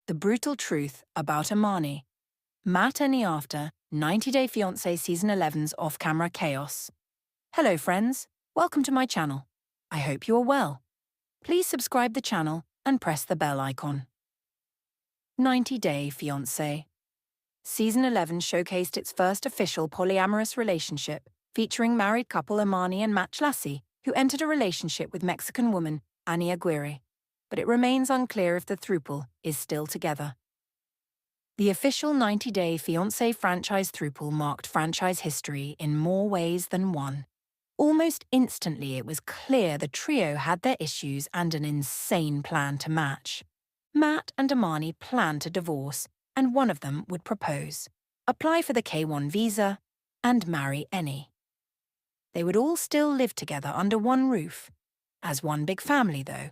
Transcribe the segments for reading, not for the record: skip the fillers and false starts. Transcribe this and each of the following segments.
The brutal truth about Amani. Matt any after 90 Day Fiancé Season 11's off-camera chaos. Hello friends, welcome to my channel. I hope you are well. Please subscribe the channel and press the bell icon. 90 Day Fiancé. Season 11 showcased its first official polyamorous relationship, featuring married couple Amani and Matt Lassie, who entered a relationship with Mexican woman Annie Aguirre. But it remains unclear if the throuple is still together. The official 90 Day Fiancé franchise throuple marked franchise history in more ways than one. Almost instantly it was clear the trio had their issues and an insane plan to match. Matt and Amani planned to divorce, and one of them would propose, apply for the K1 visa, and marry Annie. They would all still live together under one roof, as one big family though.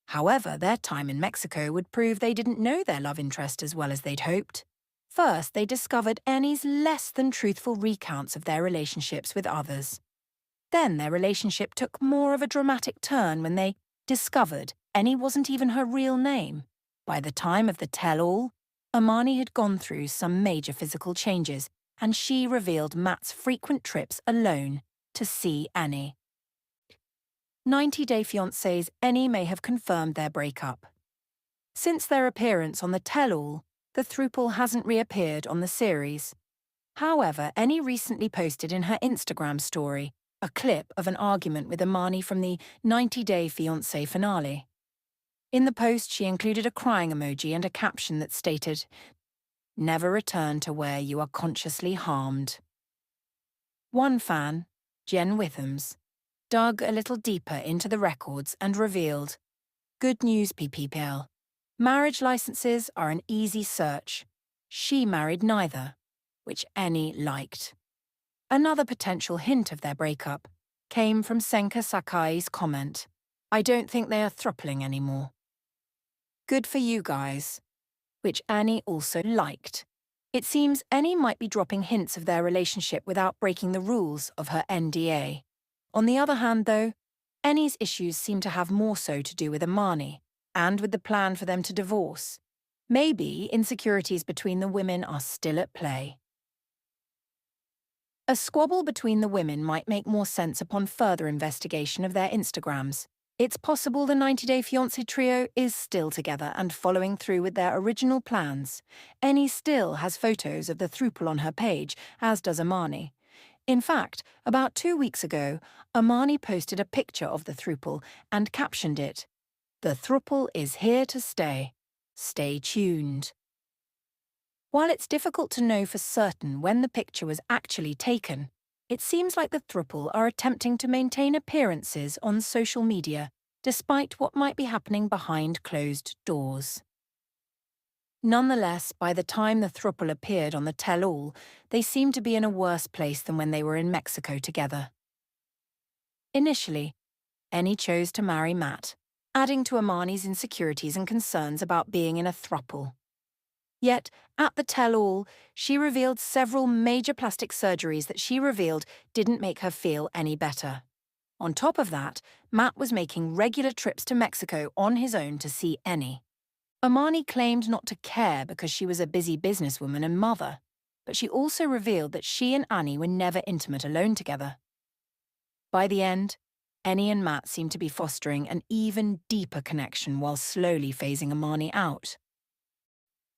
However, their time in Mexico would prove they didn't know their love interest as well as they'd hoped. First, they discovered Annie's less than truthful recounts of their relationships with others. Then their relationship took more of a dramatic turn when they discovered Annie wasn't even her real name. By the time of the tell-all, Amani had gone through some major physical changes, and she revealed Matt's frequent trips alone to see Annie. 90 Day Fiancé's Annie may have confirmed their breakup. Since their appearance on the tell-all, the throuple hasn't reappeared on the series. However, Annie recently posted in her Instagram story a clip of an argument with Amani from the 90 Day Fiancé finale. In the post, she included a crying emoji and a caption that stated, "Never return to where you are consciously harmed." One fan, Jen Withams, dug a little deeper into the records and revealed, "Good news, PPPL. Marriage licenses are an easy search. She married neither," which Annie liked. Another potential hint of their breakup came from Senka Sakai's comment, "I don't think they are throupling anymore." Good for you guys, which Annie also liked. It seems Annie might be dropping hints of their relationship without breaking the rules of her NDA. On the other hand, though, Annie's issues seem to have more so to do with Amani, and with the plan for them to divorce. Maybe insecurities between the women are still at play. A squabble between the women might make more sense upon further investigation of their Instagrams. It's possible the 90 Day Fiancé trio is still together and following through with their original plans. Annie still has photos of the throuple on her page, as does Amani. In fact, about 2 weeks ago, Amani posted a picture of the throuple and captioned it, "The throuple is here to stay. Stay tuned." While it's difficult to know for certain when the picture was actually taken, it seems like the throuple are attempting to maintain appearances on social media, despite what might be happening behind closed doors. Nonetheless, by the time the throuple appeared on the tell-all, they seemed to be in a worse place than when they were in Mexico together. Initially, Annie chose to marry Matt, adding to Amani's insecurities and concerns about being in a throuple. Yet, at the tell-all, she revealed several major plastic surgeries that she revealed didn't make her feel any better. On top of that, Matt was making regular trips to Mexico on his own to see Annie. Amani claimed not to care because she was a busy businesswoman and mother, but she also revealed that she and Annie were never intimate alone together. By the end, Annie and Matt seemed to be fostering an even deeper connection while slowly phasing Amani out.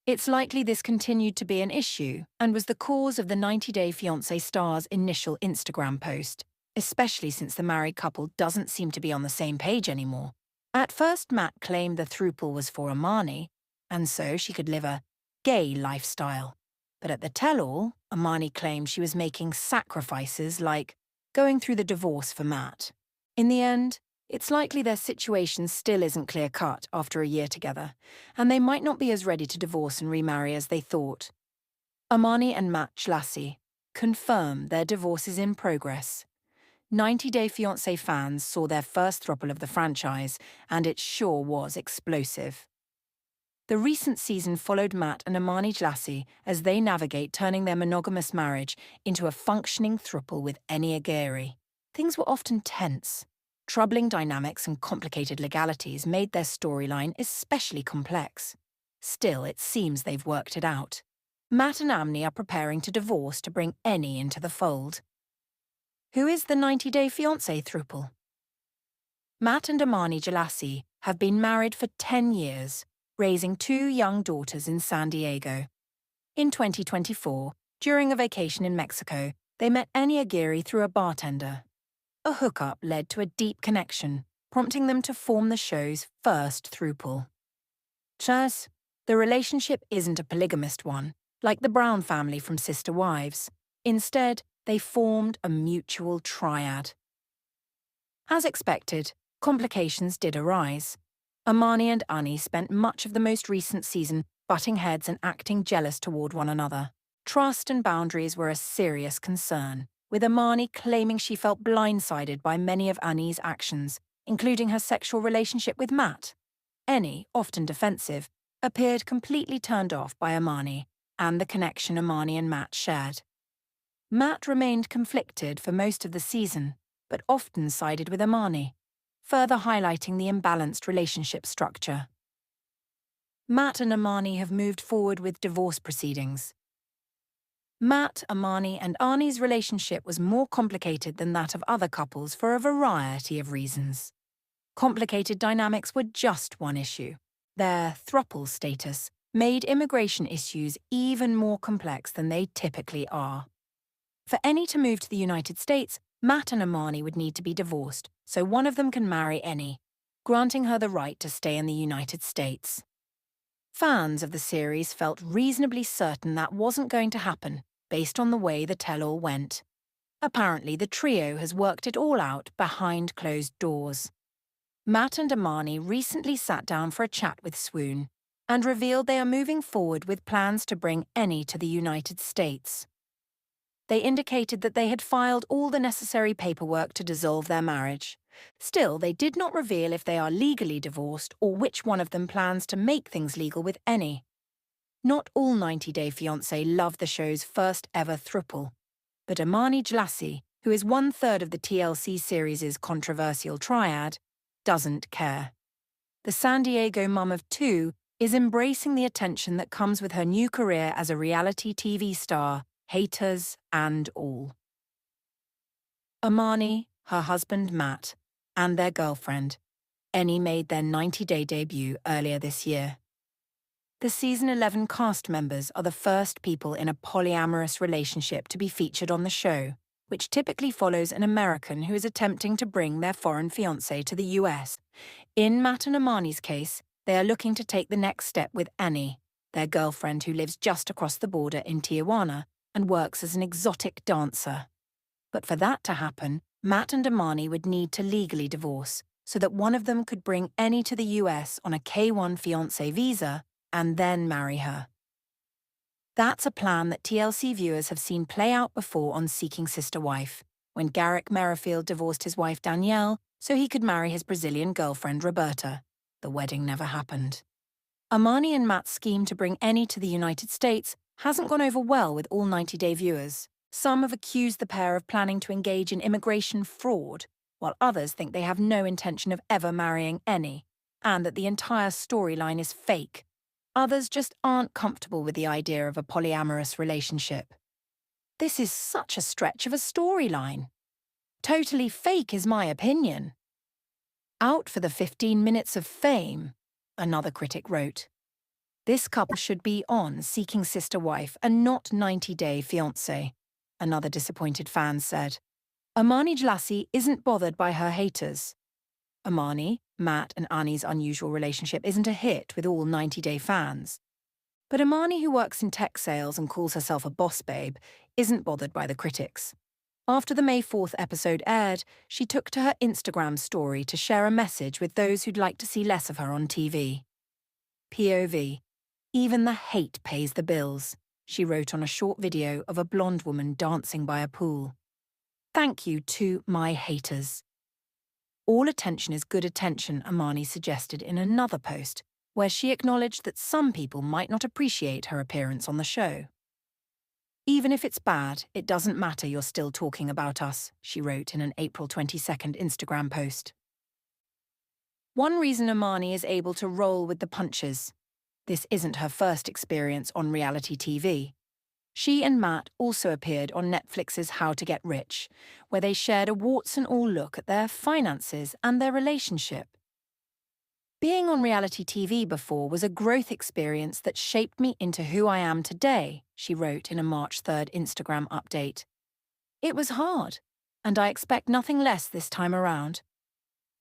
It's likely this continued to be an issue and was the cause of the 90 Day Fiancé star's initial Instagram post, especially since the married couple doesn't seem to be on the same page anymore. At first, Matt claimed the throuple was for Amani, and so she could live a gay lifestyle. But at the tell-all, Amani claimed she was making sacrifices like going through the divorce for Matt. In the end, it's likely their situation still isn't clear-cut after a year together, and they might not be as ready to divorce and remarry as they thought. Amani and Matt Lassie confirm their divorce is in progress. 90 Day Fiancé fans saw their first throuple of the franchise, and it sure was explosive. The recent season followed Matt and Amani Lassie as they navigate turning their monogamous marriage into a functioning throuple with Annie Aguirre. Things were often tense. Troubling dynamics and complicated legalities made their storyline especially complex. Still, it seems they've worked it out. Matt and Amani are preparing to divorce to bring Annie into the fold. Who is the 90-day fiancé throuple? Matt and Amani Jalassi have been married for 10 years, raising 2 young daughters in San Diego. In 2024, during a vacation in Mexico, they met Annie Aguirre through a bartender. A hookup led to a deep connection, prompting them to form the show's first throuple. Chaz, the relationship isn't a polygamist one, like the Brown family from Sister Wives. Instead, they formed a mutual triad. As expected, complications did arise. Amani and Ani spent much of the most recent season butting heads and acting jealous toward one another. Trust and boundaries were a serious concern, with Amani claiming she felt blindsided by many of Ani's actions, including her sexual relationship with Matt. Annie, often defensive, appeared completely turned off by Amani and the connection Amani and Matt shared. Matt remained conflicted for most of the season, but often sided with Amani, further highlighting the imbalanced relationship structure. Matt and Amani have moved forward with divorce proceedings. Matt, Amani, and Arnie's relationship was more complicated than that of other couples for a variety of reasons. Complicated dynamics were just one issue. Their throuple status made immigration issues even more complex than they typically are. For Annie to move to the United States, Matt and Amani would need to be divorced, so one of them can marry Annie, granting her the right to stay in the United States. Fans of the series felt reasonably certain that wasn't going to happen, based on the way the tell-all went. Apparently, the trio has worked it all out behind closed doors. Matt and Amani recently sat down for a chat with Swoon and revealed they are moving forward with plans to bring Annie to the United States. They indicated that they had filed all the necessary paperwork to dissolve their marriage. Still, they did not reveal if they are legally divorced or which one of them plans to make things legal with Annie. Not all 90-Day Fiancé love the show's first ever throuple, but Amani Jalassi, who is 1/3 of the TLC series' controversial triad, doesn't care. The San Diego mum of 2 is embracing the attention that comes with her new career as a reality TV star, haters and all. Amani, her husband Matt, and their girlfriend, Annie, made their 90-day debut earlier this year. The Season 11 cast members are the first people in a polyamorous relationship to be featured on the show, which typically follows an American who is attempting to bring their foreign fiancé to the US. In Matt and Amani's case, they are looking to take the next step with Annie, their girlfriend who lives just across the border in Tijuana and works as an exotic dancer. But for that to happen, Matt and Amani would need to legally divorce, so that one of them could bring Annie to the US on a K-1 fiancé visa and then marry her. That's a plan that TLC viewers have seen play out before on Seeking Sister Wife, when Garrick Merrifield divorced his wife Danielle so he could marry his Brazilian girlfriend Roberta. The wedding never happened. Amani and Matt's scheme to bring Annie to the United States hasn't gone over well with all 90-day viewers. Some have accused the pair of planning to engage in immigration fraud, while others think they have no intention of ever marrying Annie, and that the entire storyline is fake. Others just aren't comfortable with the idea of a polyamorous relationship. This is such a stretch of a storyline. Totally fake is my opinion. Out for the 15 minutes of fame, another critic wrote. This couple should be on Seeking Sister Wife and not 90-Day Fiancé, another disappointed fan said. Amani Jalassi isn't bothered by her haters. Amani, Matt and Ani's unusual relationship isn't a hit with all 90-Day fans. But Amani, who works in tech sales and calls herself a boss babe, isn't bothered by the critics. After the May 4th episode aired, she took to her Instagram story to share a message with those who'd like to see less of her on TV. POV. Even the hate pays the bills, she wrote on a short video of a blonde woman dancing by a pool. Thank you to my haters. All attention is good attention, Amani suggested in another post, where she acknowledged that some people might not appreciate her appearance on the show. Even if it's bad, it doesn't matter, you're still talking about us, she wrote in an April 22nd Instagram post. One reason Amani is able to roll with the punches. This isn't her first experience on reality TV. She and Matt also appeared on Netflix's How to Get Rich, where they shared a warts-and-all look at their finances and their relationship. Being on reality TV before was a growth experience that shaped me into who I am today, she wrote in a March 3rd Instagram update. It was hard, and I expect nothing less this time around.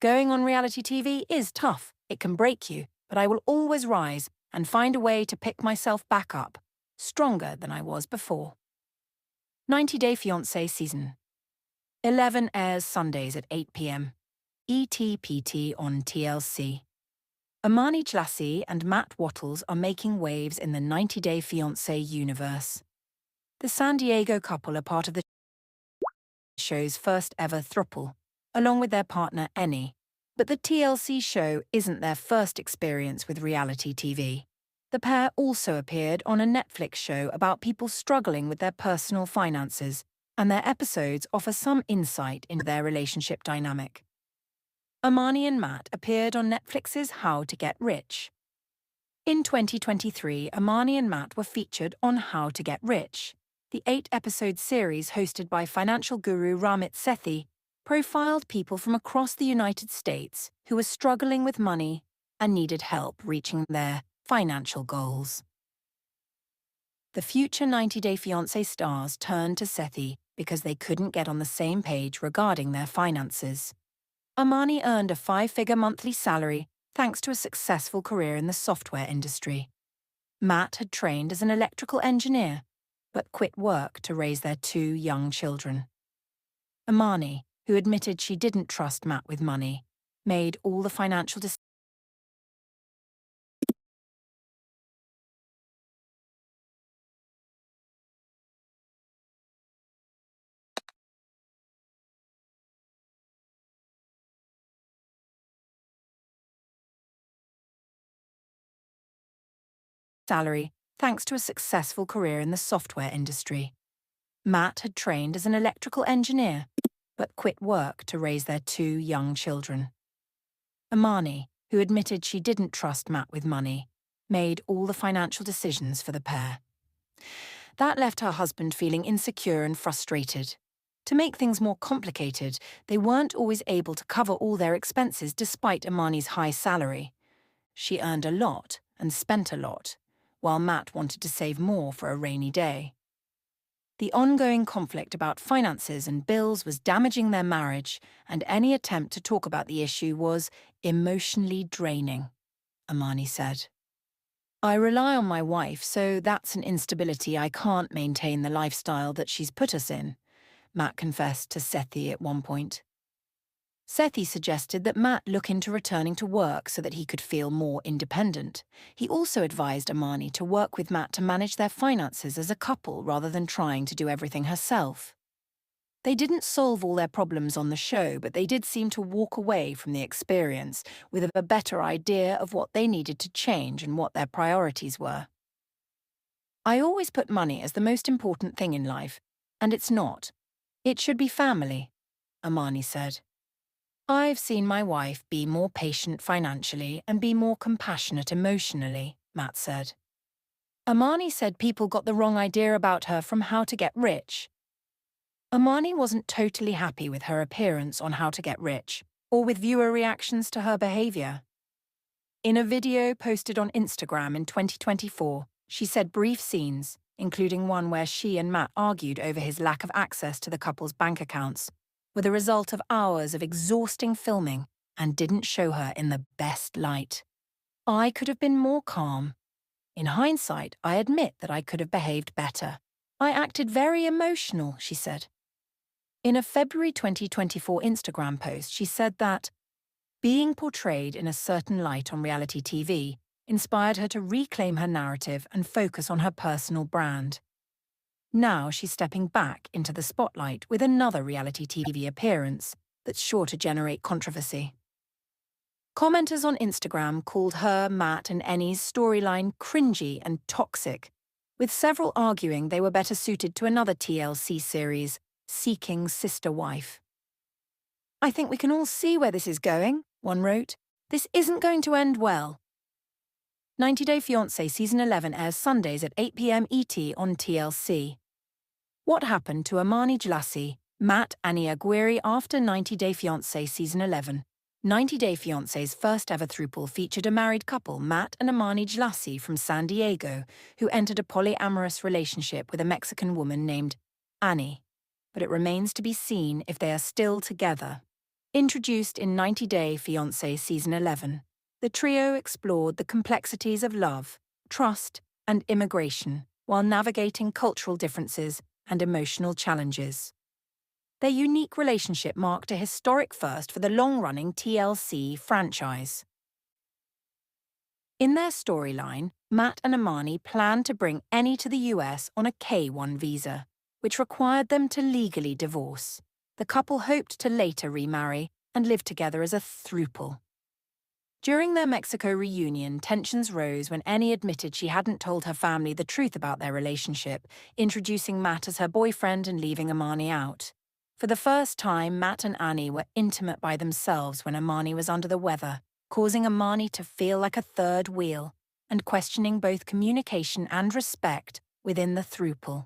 Going on reality TV is tough, it can break you, but I will always rise and find a way to pick myself back up, stronger than I was before. 90 Day Fiancé Season 11 airs Sundays at 8 p.m. ETPT on TLC. Amani and Matt Wattles are making waves in the 90 Day Fiancé universe. The San Diego couple are part of the show's first ever throuple, along with their partner Annie. But the TLC show isn't their first experience with reality TV. The pair also appeared on a Netflix show about people struggling with their personal finances, and their episodes offer some insight into their relationship dynamic. Amani and Matt appeared on Netflix's How to Get Rich. In 2023, Amani and Matt were featured on How to Get Rich. The 8-episode series hosted by financial guru Ramit Sethi profiled people from across the United States who were struggling with money and needed help reaching their financial goals. The future 90 Day Fiancé stars turned to Sethi because they couldn't get on the same page regarding their finances. Amani earned a 5-figure monthly salary thanks to a successful career in the software industry. Matt had trained as an electrical engineer, but quit work to raise their 2 young children. Amani, who admitted she didn't trust Matt with money, made all the financial decisions. Salary thanks to a successful career in the software industry. Matt had trained as an electrical engineer, but quit work to raise their 2 young children. Amani, who admitted she didn't trust Matt with money, made all the financial decisions for the pair. That left her husband feeling insecure and frustrated. To make things more complicated, they weren't always able to cover all their expenses despite Amani's high salary. She earned a lot and spent a lot, while Matt wanted to save more for a rainy day. The ongoing conflict about finances and bills was damaging their marriage, and any attempt to talk about the issue was emotionally draining, Amani said. I rely on my wife, so that's an instability I can't maintain the lifestyle that she's put us in, Matt confessed to Sethi at one point. Sethi suggested that Matt look into returning to work so that he could feel more independent. He also advised Amani to work with Matt to manage their finances as a couple rather than trying to do everything herself. They didn't solve all their problems on the show, but they did seem to walk away from the experience with a better idea of what they needed to change and what their priorities were. I always put money as the most important thing in life, and it's not. It should be family, Amani said. I've seen my wife be more patient financially and be more compassionate emotionally, Matt said. Amani said people got the wrong idea about her from How to Get Rich. Amani wasn't totally happy with her appearance on How to Get Rich, or with viewer reactions to her behavior. In a video posted on Instagram in 2024, she said brief scenes, including one where she and Matt argued over his lack of access to the couple's bank accounts, were the result of hours of exhausting filming and didn't show her in the best light. I could have been more calm. In hindsight, I admit that I could have behaved better. I acted very emotional, she said. In a February 2024 Instagram post, she said that being portrayed in a certain light on reality TV inspired her to reclaim her narrative and focus on her personal brand. Now she's stepping back into the spotlight with another reality TV appearance that's sure to generate controversy. Commenters on Instagram called her, Matt, and Annie's storyline cringy and toxic, with several arguing they were better suited to another TLC series, Seeking Sister Wife. I think we can all see where this is going, one wrote. This isn't going to end well. 90 Day Fiancé Season 11 airs Sundays at 8 p.m. ET on TLC. What happened to Amani Jlassi, Matt and Aguirre after 90 Day Fiancé Season 11? 90 Day Fiancé's first ever throuple featured a married couple, Matt and Amani Jlassi from San Diego, who entered a polyamorous relationship with a Mexican woman named Annie. But it remains to be seen if they are still together. Introduced in 90 Day Fiancé Season 11, the trio explored the complexities of love, trust, and immigration while navigating cultural differences and emotional challenges. Their unique relationship marked a historic first for the long-running TLC franchise. In their storyline, Matt and Amani planned to bring Annie to the US on a K-1 visa, which required them to legally divorce. The couple hoped to later remarry and live together as a throuple. During their Mexico reunion, tensions rose when Annie admitted she hadn't told her family the truth about their relationship, introducing Matt as her boyfriend and leaving Amani out. For the first time, Matt and Annie were intimate by themselves when Amani was under the weather, causing Amani to feel like a third wheel and questioning both communication and respect within the throuple.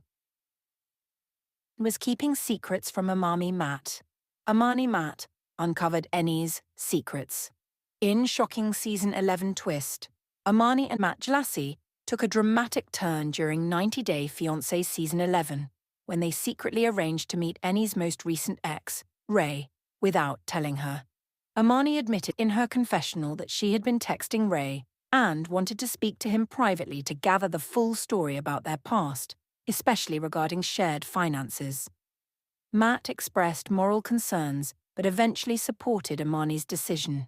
Was keeping secrets from Amani Matt. Amani Matt uncovered Annie's secrets. In shocking Season 11 twist, Amani and Matt Jlassi took a dramatic turn during 90 Day Fiancé Season 11, when they secretly arranged to meet Annie's most recent ex, Ray, without telling her. Amani admitted in her confessional that she had been texting Ray and wanted to speak to him privately to gather the full story about their past, especially regarding shared finances. Matt expressed moral concerns but eventually supported Amani's decision.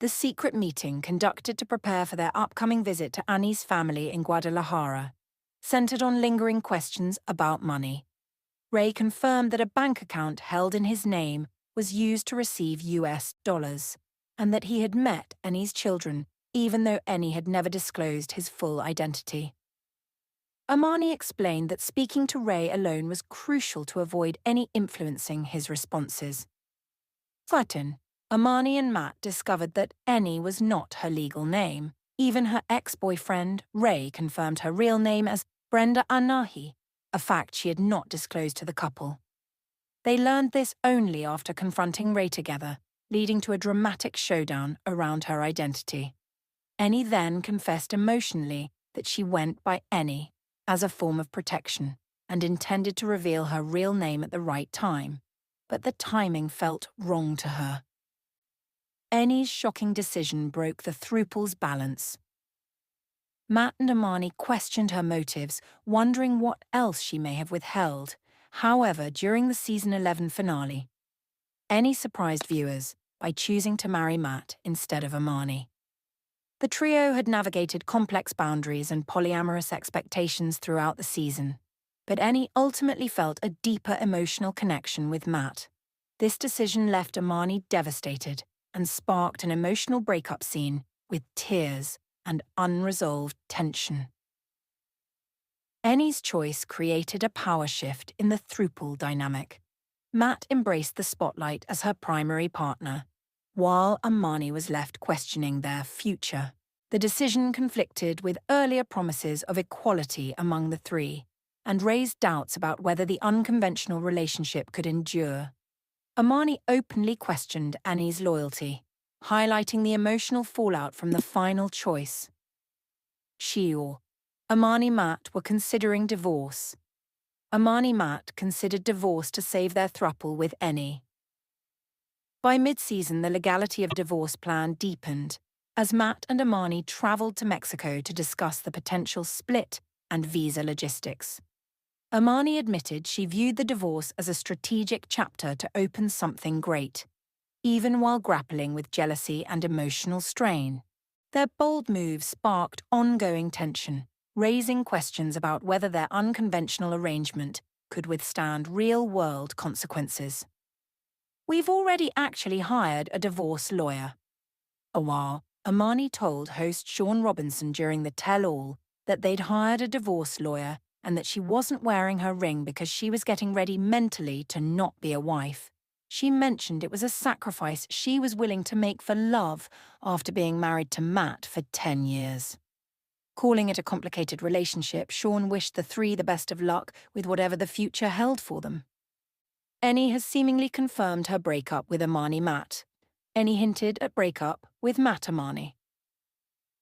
The secret meeting, conducted to prepare for their upcoming visit to Annie's family in Guadalajara, centered on lingering questions about money. Ray confirmed that a bank account held in his name was used to receive US dollars, and that he had met Annie's children, even though Annie had never disclosed his full identity. Amani explained that speaking to Ray alone was crucial to avoid any influencing his responses. Certain, Amani and Matt discovered that Annie was not her legal name. Even her ex-boyfriend, Ray, confirmed her real name as Brenda Anahi, a fact she had not disclosed to the couple. They learned this only after confronting Ray together, leading to a dramatic showdown around her identity. Annie then confessed emotionally that she went by Annie as a form of protection and intended to reveal her real name at the right time, but the timing felt wrong to her. Annie's shocking decision broke the throuple's balance. Matt and Amani questioned her motives, wondering what else she may have withheld. However, during the Season 11 finale, Annie surprised viewers by choosing to marry Matt instead of Amani. The trio had navigated complex boundaries and polyamorous expectations throughout the season, but Annie ultimately felt a deeper emotional connection with Matt. This decision left Amani devastated and sparked an emotional breakup scene with tears and unresolved tension. Annie's choice created a power shift in the throuple dynamic. Matt embraced the spotlight as her primary partner, while Amani was left questioning their future. The decision conflicted with earlier promises of equality among the three, and raised doubts about whether the unconventional relationship could endure. Amani openly questioned Annie's loyalty, highlighting the emotional fallout from the final choice. Amani Matt were considering divorce. Amani Matt considered divorce to save their throuple with Annie. By mid-season, the legality of divorce plan deepened, as Matt and Amani traveled to Mexico to discuss the potential split and visa logistics. Amani admitted she viewed the divorce as a strategic chapter to open something great, even while grappling with jealousy and emotional strain. Their bold move sparked ongoing tension, raising questions about whether their unconventional arrangement could withstand real-world consequences. "We've already actually hired a divorce lawyer." Amani told host Sean Robinson during the tell-all that they'd hired a divorce lawyer and that she wasn't wearing her ring because she was getting ready mentally to not be a wife. She mentioned it was a sacrifice she was willing to make for love after being married to Matt for 10 years. Calling it a complicated relationship, Sean wished the three the best of luck with whatever the future held for them. Annie has seemingly confirmed her breakup with Amani Matt. Annie hinted at breakup with Matt Amani.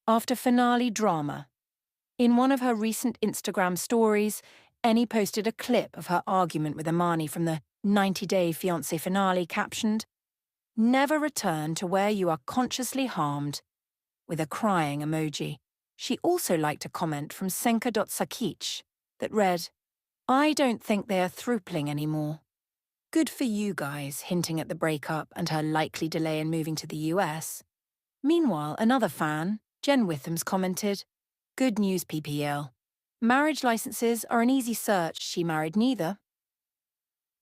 After finale drama. In one of her recent Instagram stories, Annie posted a clip of her argument with Amani from the 90-day Fiancé finale captioned, "Never return to where you are consciously harmed," with a crying emoji. She also liked a comment from Senka.Sakic that read, "I don't think they are throupling anymore. Good for you guys," hinting at the breakup and her likely delay in moving to the US. Meanwhile, another fan, Jen Withams, commented, "Good news, PPL. Marriage licenses are an easy search. She married neither."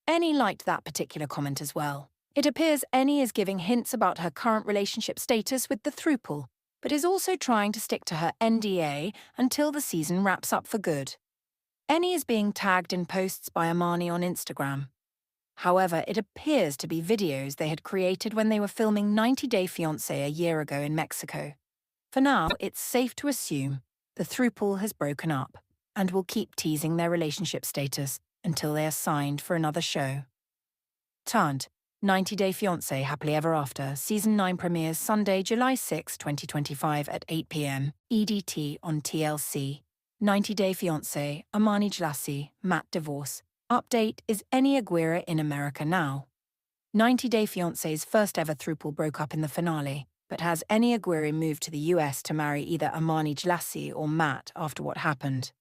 Annie liked that particular comment as well. It appears Annie is giving hints about her current relationship status with the throuple, but is also trying to stick to her NDA until the season wraps up for good. Annie is being tagged in posts by Amani on Instagram. However, it appears to be videos they had created when they were filming 90 Day Fiancé a year ago in Mexico. For now, it's safe to assume the throuple has broken up and will keep teasing their relationship status until they are signed for another show. Turned, 90 Day Fiancé Happily Ever After, Season 9 premieres Sunday, July 6, 2025 at 8 p.m. EDT on TLC. 90 Day Fiancé, Amani Jlassi, Matt divorce. Update, is Annie Aguirre in America now? 90 Day Fiancé's first ever throuple broke up in the finale, but has Annie Aguirre moved to the US to marry either Amani Jlassi or Matt after what happened?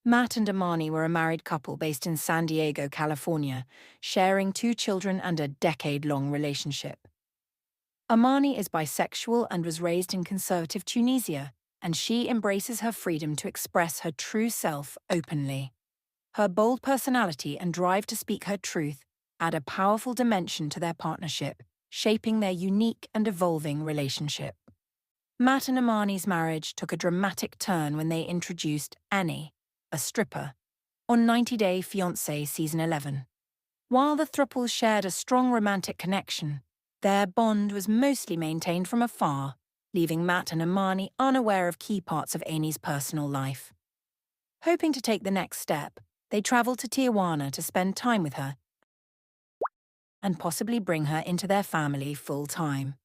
Matt and Amani were a married couple based in San Diego, California, sharing 2 children and a decade-long relationship. Amani is bisexual and was raised in conservative Tunisia, and she embraces her freedom to express her true self openly. Her bold personality and drive to speak her truth add a powerful dimension to their partnership, shaping their unique and evolving relationship. Matt and Amani's marriage took a dramatic turn when they introduced Annie, a stripper, on 90 Day Fiancé Season 11. While the throuple shared a strong romantic connection, their bond was mostly maintained from afar, leaving Matt and Amani unaware of key parts of Annie's personal life. Hoping to take the next step, they traveled to Tijuana to spend time with her and possibly bring her into their family full-time.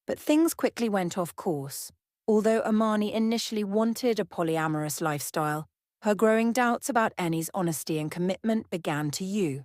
But things quickly went off course. Although Amani initially wanted a polyamorous lifestyle, her growing doubts about Annie's honesty and commitment began to hew.